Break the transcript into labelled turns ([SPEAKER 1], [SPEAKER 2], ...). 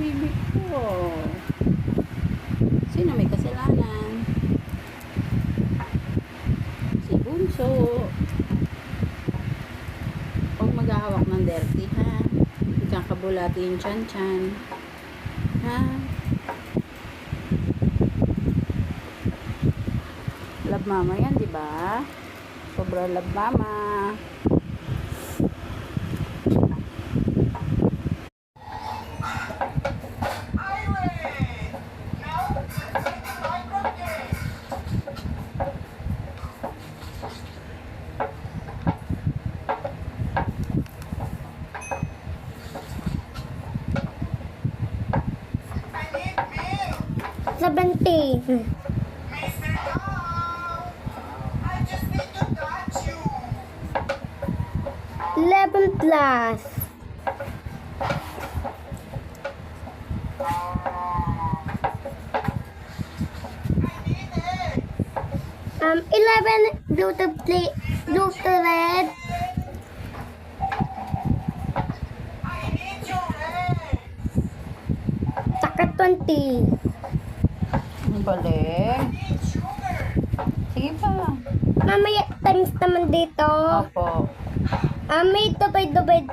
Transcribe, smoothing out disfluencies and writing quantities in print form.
[SPEAKER 1] baby ko. Sino may kasalanan? Si Bunso. Huwag maghahawak ng dirty, ha? Ikakabulati yung chan-chan. Ha? Love mama yan, di ba? Sobra love mama.
[SPEAKER 2] Seventeen.
[SPEAKER 3] Mr. Dog, I just need to touch you.
[SPEAKER 2] 11 plus.
[SPEAKER 3] I need it.
[SPEAKER 2] 11 blue to red.
[SPEAKER 3] I need your red.
[SPEAKER 2] Saka 20.
[SPEAKER 1] Ang galing.
[SPEAKER 3] Need sugar.
[SPEAKER 1] Sige pa.
[SPEAKER 2] Mamaya times naman dito.
[SPEAKER 1] Opo.
[SPEAKER 2] May dubay-dubay